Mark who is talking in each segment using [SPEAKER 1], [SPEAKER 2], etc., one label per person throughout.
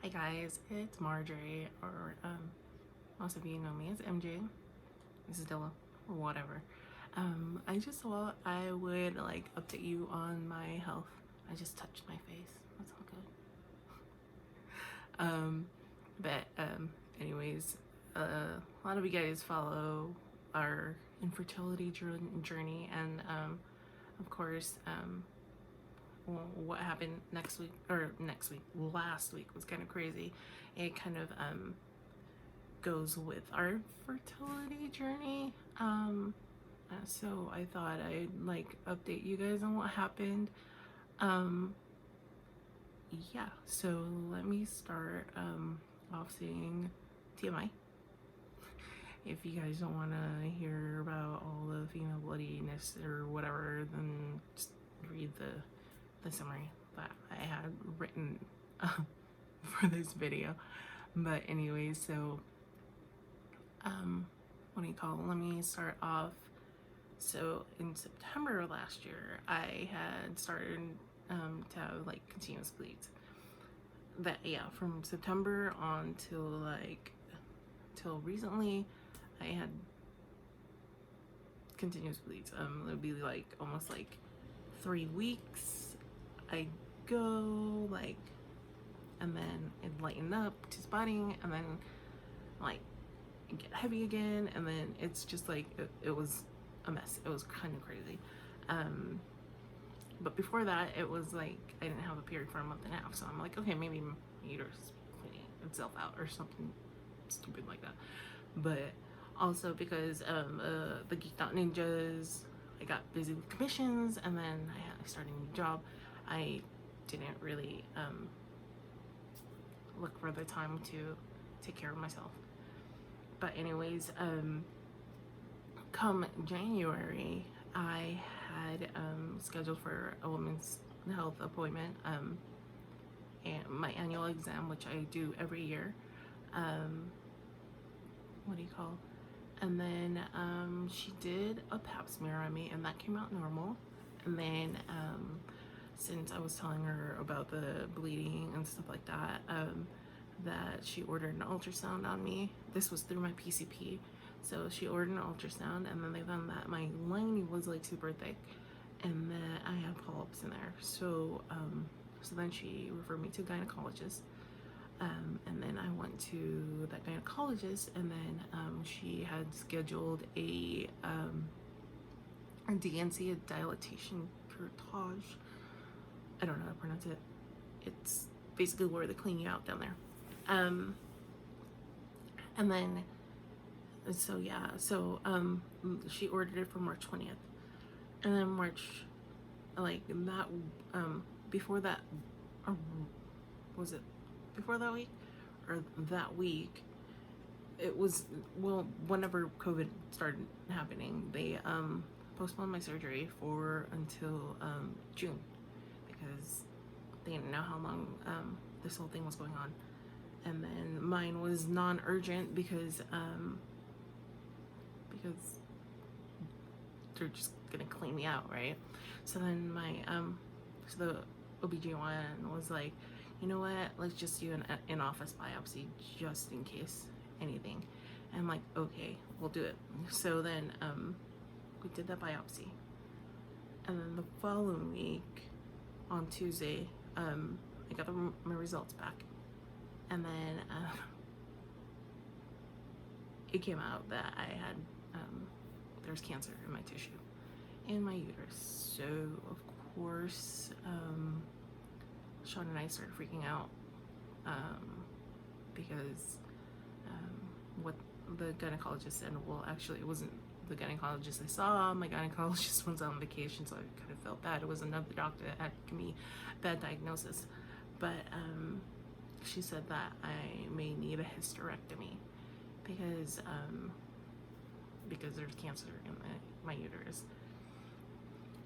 [SPEAKER 1] Hi guys, it's Marjorie, or most of you know me as MJ. This is Dilla, or whatever. I just thought I would update you on my health. I just touched my face. That's all good. Anyways, a lot of you guys follow our infertility journey, and of course, what happened last week was kind of crazy. It kind of goes with our fertility journey. So I thought I'd update you guys on what happened. Yeah, so let me start off saying TMI. If you guys don't want to hear about all the female bloodiness or whatever, then just read the summary that I had written for this video. But anyways, so what do you call it? Let me start off. So in September of last year, I had started to have continuous bleeds. That, yeah, from September on till recently, I had continuous bleeds. It would be almost 3 weeks. I go and then it lighten up to spotting, and then get heavy again, and then it's just it was a mess. It was kind of crazy. But before that, it was I didn't have a period for a month and a half, so I'm like, okay, maybe my uterus is cleaning itself out or something stupid like that. But also because the Geeked Out Ninjas, I got busy with commissions, and then I started a new job. I didn't really look for the time to take care of myself. But anyways, come January, I had scheduled for a women's health appointment, and my annual exam, which I do every year. What do you call? And then she did a pap smear on me, and that came out normal. And then since I was telling her about the bleeding and stuff like that, that she ordered an ultrasound on me. This was through my PCP. So she ordered an ultrasound, and then they found that my lining was super thick, and that I had polyps in there. So so then she referred me to a gynecologist, and then I went to that gynecologist, and then she had scheduled a DNC, a dilatation curettage. I don't know how to pronounce it. It's basically where they clean you out down there. And then so yeah, so she ordered it for March 20th, and then March that before that, or was it before that week or that week, it was, well, whenever COVID started happening, they postponed my surgery for until June, because they didn't know how long this whole thing was going on. And then mine was non-urgent because they're just gonna clean me out, right? So then my so the OBGYN was like, you know what, let's just do an in-office biopsy just in case anything. And I'm like, okay, we'll do it. So then we did that biopsy, and then the following week on Tuesday, I got my results back, and then it came out that I had there's cancer in my tissue, in my uterus. So of course, Sean and I started freaking out because what the gynecologist said, well, actually it wasn't the gynecologist I saw. My gynecologist was on vacation, so I kind of felt bad. It was another doctor that had given me bad diagnosis. But she said that I may need a hysterectomy because there's cancer in my uterus.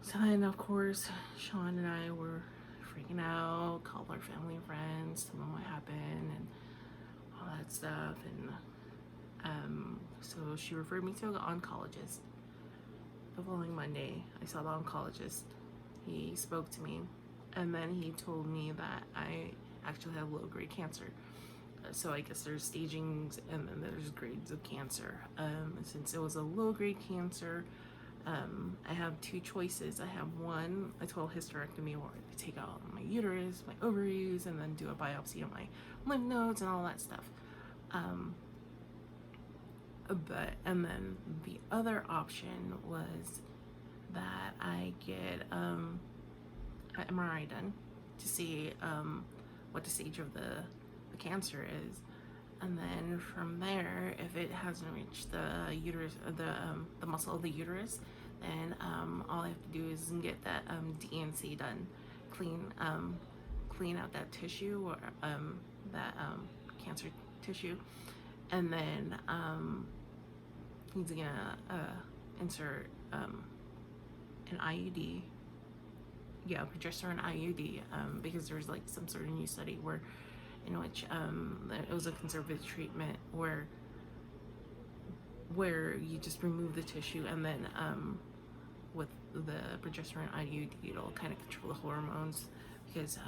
[SPEAKER 1] So then, of course, Sean and I were freaking out, called our family and friends, told them what happened and all that stuff. And so she referred me to an oncologist. The following Monday, I saw the oncologist. He spoke to me, and then he told me that I actually have low-grade cancer. So I guess there's stagings and then there's grades of cancer. Since it was a low-grade cancer, I have two choices. I have one, a total hysterectomy, where I take out my uterus, my ovaries, and then do a biopsy of my lymph nodes and all that stuff. And then the other option was that I get an MRI done to see what the stage of the cancer is, and then from there, if it hasn't reached the uterus, the muscle of the uterus, then all I have to do is get that DNC done, clean out that tissue or that cancer tissue, and then he's gonna insert an IUD. Yeah, progesterone IUD, because there's like some sort of new study in which it was a conservative treatment where you just remove the tissue, and then with the progesterone IUD it'll kind of control the hormones, because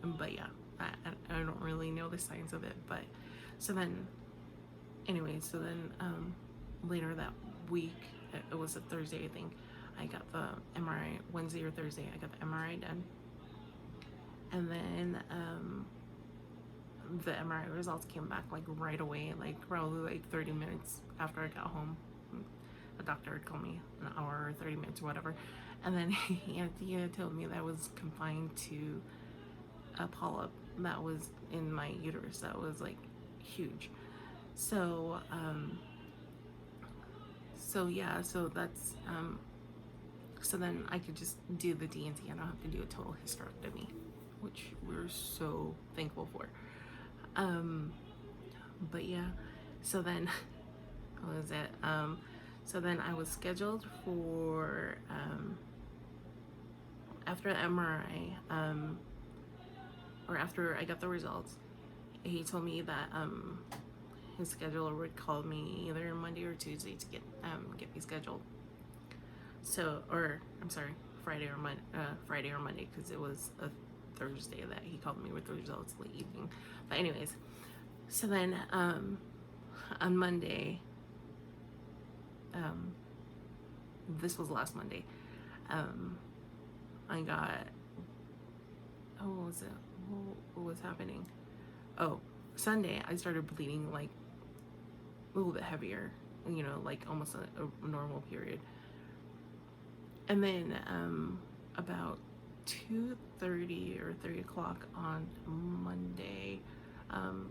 [SPEAKER 1] but yeah, I don't really know the science of it, but so then later that week, it was a Thursday I think, I got the MRI. Wednesday or Thursday I got the MRI done, and then the MRI results came back like right away, like probably like 30 minutes after I got home. The doctor had called me an hour or 30 minutes or whatever, and then he told me that I was confined to a polyp that was in my uterus that was like huge. So that's so then I could just do the DNC. I don't have to do a total hysterectomy, which we're so thankful for. But yeah, so then what was it? So then I was scheduled for after the MRI, or after I got the results. He told me that his scheduler would call me either Monday or Tuesday to get me scheduled. So, or I'm sorry, Friday or Monday, because it was a Thursday that he called me with the results late evening. But anyways, so then on Monday, this was last Monday, I got, what was it? What was happening? Oh, Sunday I started bleeding like a little bit heavier, like almost a normal period. And then about 2:30 or 3 o'clock on Monday,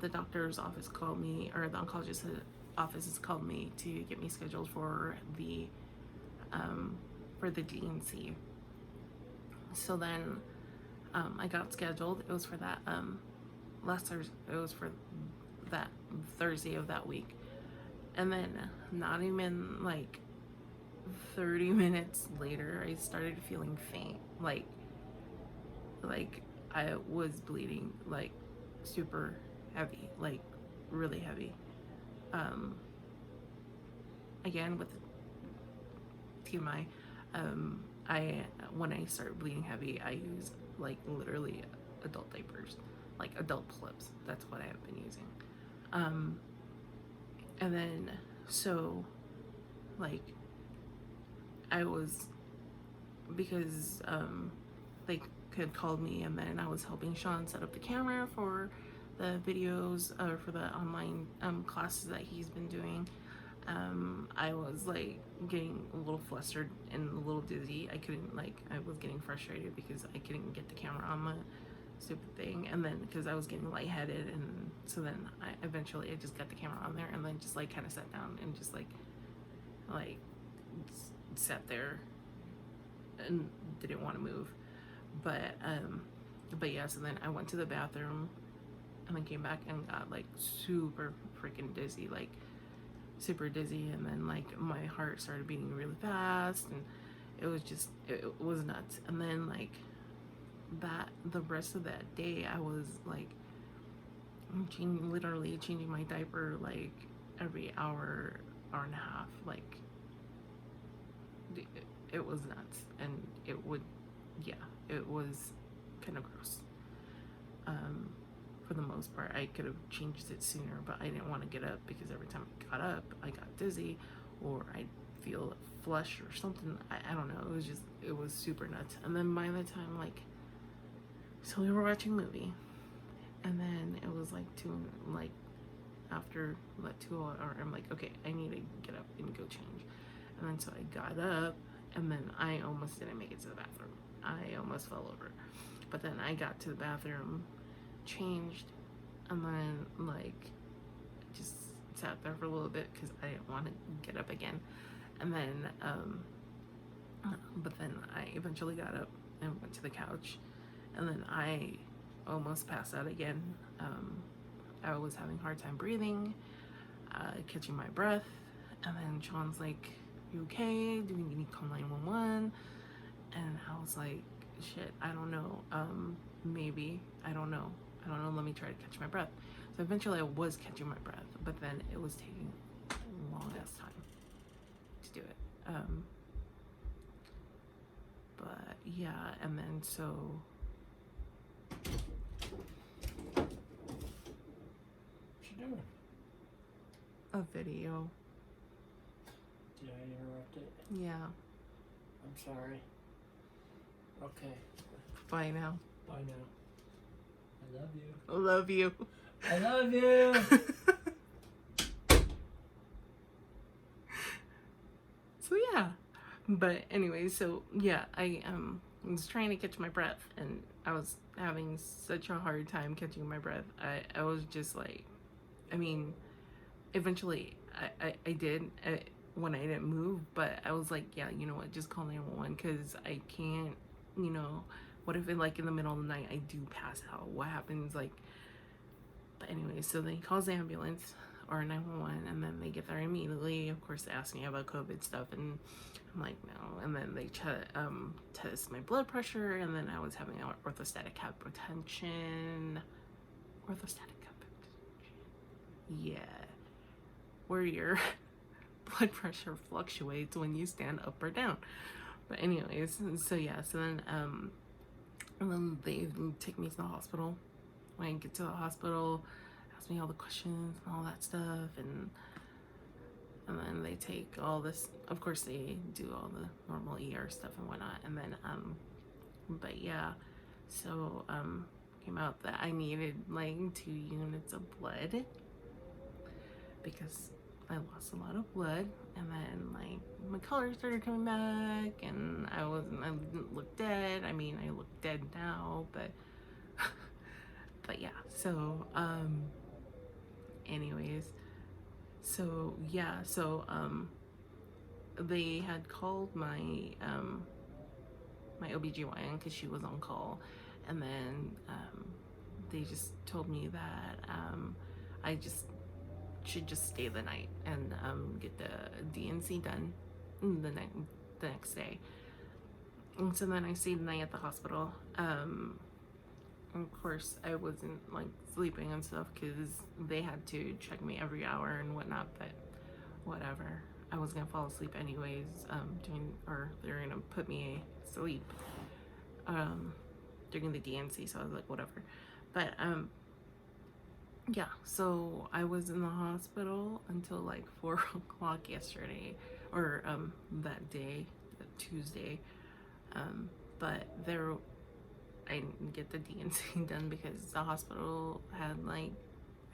[SPEAKER 1] the doctor's office called me, or the oncologist's office has called me to get me scheduled for the DNC. So then I got scheduled. It was for that last Thursday. It was for that Thursday of that week, and then not even like 30 minutes later, I started feeling faint, like I was bleeding like super heavy, like really heavy. Again with TMI, when I start bleeding heavy, I use like literally adult diapers, like adult flips. That's what I have been using. And then so like I was, because they had called me, and then I was helping Sean set up the camera for the videos, for the online classes that he's been doing. I was like getting a little flustered and a little dizzy. I was getting frustrated because I couldn't get the camera on the stupid thing, and then because I was getting lightheaded, and so then I just got the camera on there, and then just like kind of sat down and just like sat there and didn't want to move. But yeah, so then I went to the bathroom and then came back and got like super freaking dizzy, like super dizzy, and then like my heart started beating really fast, and it was nuts. And then like the rest of that day I was like literally changing my diaper like every hour and a half. Like it was nuts, and it was kind of gross. for the most part. I could have changed it sooner, but I didn't want to get up because every time I got up, I got dizzy or I'd feel flush or something. I don't know. It was super nuts. And then by the time, like, so we were watching a movie, and then it was like after like 2 hours, I'm like, okay, I need to get up and go change. And then so I got up, and then I almost didn't make it to the bathroom. I almost fell over. But then I got to the bathroom, changed, and then like just sat there for a little bit because I didn't want to get up again. And then but then I eventually got up and went to the couch, and then I almost passed out again. I was having a hard time breathing, catching my breath, and then Sean's like, "You okay? Do we need to call 911?" And I was like, "Shit, I don't know. Maybe. I don't know. Let me try to catch my breath." So eventually I was catching my breath, but then it was taking a long ass time to do it. But yeah, and then so
[SPEAKER 2] What you doing?
[SPEAKER 1] a video.
[SPEAKER 2] Did I interrupt it?
[SPEAKER 1] Yeah.
[SPEAKER 2] I'm sorry. Okay.
[SPEAKER 1] Bye now.
[SPEAKER 2] Bye now. I love you.
[SPEAKER 1] Love you.
[SPEAKER 2] I love you.
[SPEAKER 1] So yeah. But anyway, so yeah, I was trying to catch my breath, and I was having such a hard time catching my breath. I was just like, I mean, eventually I did when I didn't move, but I was like, yeah, you know what, just call 911 because I can't, you know, what if like in the middle of the night I do pass out? What happens? Like, but anyway, so then he calls the ambulance or 911, and then they get there immediately. Of course, they ask me about COVID stuff, and I'm like, no. And then they test my blood pressure, and then I was having orthostatic hypotension. Orthostatic hypotension. Yeah. Where your blood pressure fluctuates when you stand up or down. But anyways, so yeah, so then and then they take me to the hospital. When I get to the hospital, ask me all the questions and all that stuff, and then they take all this, of course they do all the normal ER stuff and whatnot, and then but yeah, so came out that I needed like 2 units of blood because I lost a lot of blood, and then like my color started coming back, and I didn't look dead. I mean, I look dead now, but but yeah, so anyways, so yeah, so they had called my my OBGYN because she was on call, and then they just told me that I just should just stay the night and get the DNC done the next day. And so then I stayed the night at the hospital. Of course, I wasn't like sleeping and stuff because they had to check me every hour and whatnot, but whatever. I was gonna fall asleep anyways, they're gonna put me asleep during the DNC, so I was like, whatever. But yeah, so I was in the hospital until like 4 o'clock yesterday, or that day, that Tuesday. But I didn't get the DNC done because the hospital had like,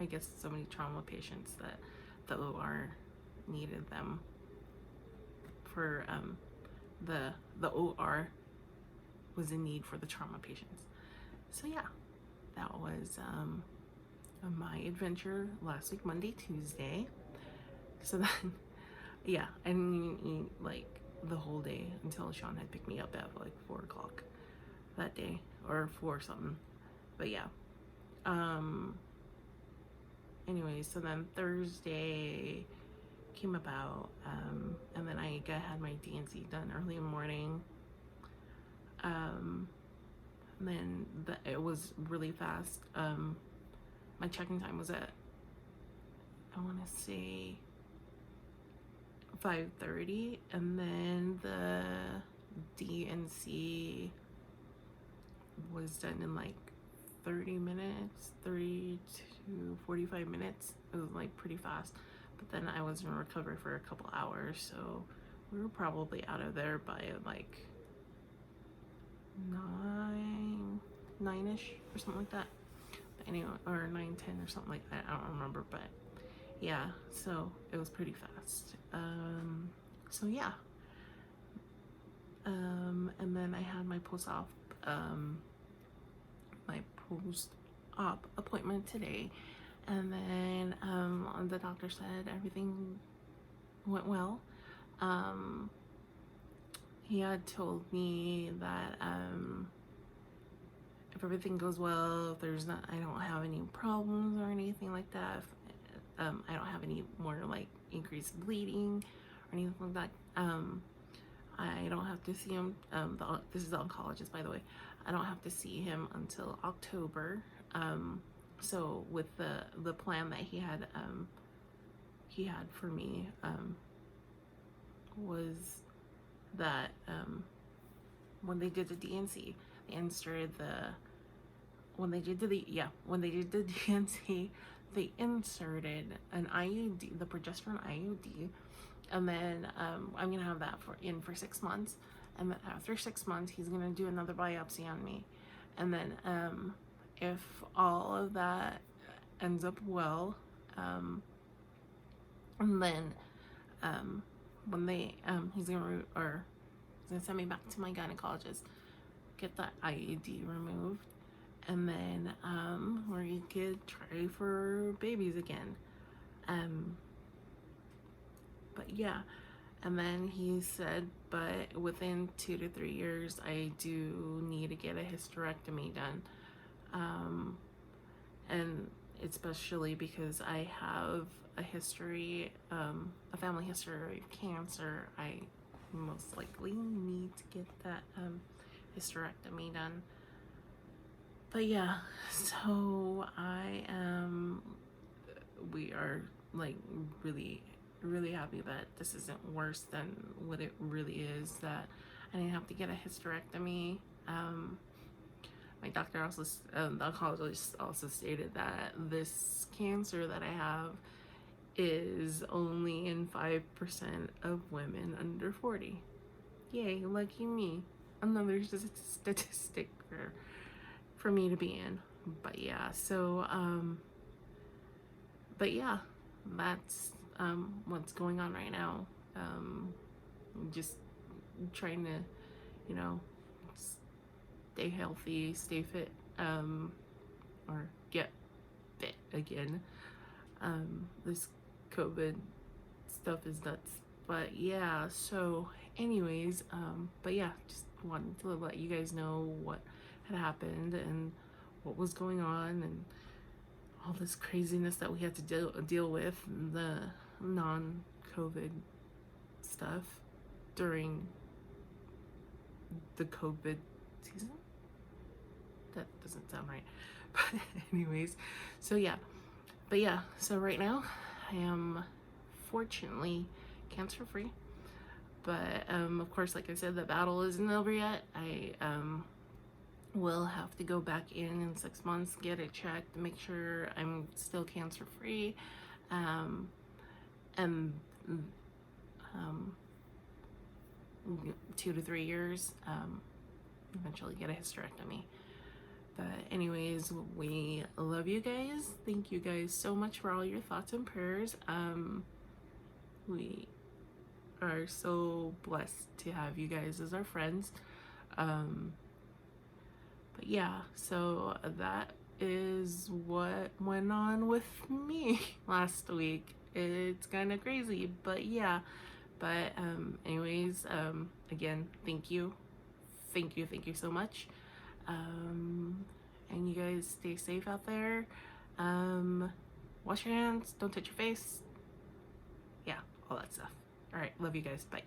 [SPEAKER 1] I guess, so many trauma patients that the OR needed them for the OR was in need for the trauma patients. So yeah, that was my adventure last week, Monday, Tuesday. So then yeah, I didn't even eat like the whole day until Sean had picked me up at like 4 o'clock that day, or 4 something. But yeah, anyway, so then Thursday came about, and then I had my DNC done early in the morning. Then it was really fast. My check-in time was at, I want to say 5:30, and then the DNC was done in like 30 minutes, 30 to 45 minutes. It was like pretty fast. But then I was in recovery for a couple hours, so we were probably out of there by like 9-ish or something like that. But anyway, or 9:10 or something like that. I don't remember, but yeah, so it was pretty fast. So yeah. And then I had my post-op appointment today, and then the doctor said everything went well. He had told me that if everything goes well, if there's not, I don't have any problems or anything like that. If, I don't have any more like increased bleeding or anything like that. I don't have to see him. This is the oncologist, by the way. I don't have to see him until October. So with the plan that he had for me was that when they did the DNC, they inserted when they did the DNC, they inserted an IUD, the progesterone IUD. And then I'm gonna have that for 6 months, and then after 6 months he's gonna do another biopsy on me, and then if all of that ends up well, and then when they he's gonna send me back to my gynecologist, get that IUD removed, and then we could try for babies again. But yeah, and then he said, but within 2 to 3 years, I do need to get a hysterectomy done. And especially because I have a history, a family history of cancer, I most likely need to get that hysterectomy done. But yeah, so we are like really happy that this isn't worse than what it really is, that I didn't have to get a hysterectomy. My doctor also, the oncologist also stated that this cancer that I have is only in 5% of women under 40. Yay, lucky me. Another statistic for me to be in. But yeah, so, but yeah, that's what's going on right now. Just trying to, you know, stay healthy, stay fit, or get fit again. This COVID stuff is nuts. But yeah, so anyways, but yeah, just wanted to let you guys know what had happened and what was going on and all this craziness that we had to deal with, the non-COVID stuff during the COVID season. That doesn't sound right. But anyways, so yeah. But yeah, so right now I am fortunately cancer free. But of course, like I said, the battle isn't over yet. I will have to go back in 6 months, get it checked, make sure I'm still cancer free, and 2 to 3 years, eventually get a hysterectomy. But anyways, we love you guys. Thank you guys so much for all your thoughts and prayers. We are so blessed to have you guys as our friends. But yeah, so that is what went on with me last week. It's kind of crazy, but yeah. But anyways, again, thank you so much. And you guys stay safe out there. Wash your hands, don't touch your face. Yeah, all that stuff. All right, love you guys. Bye.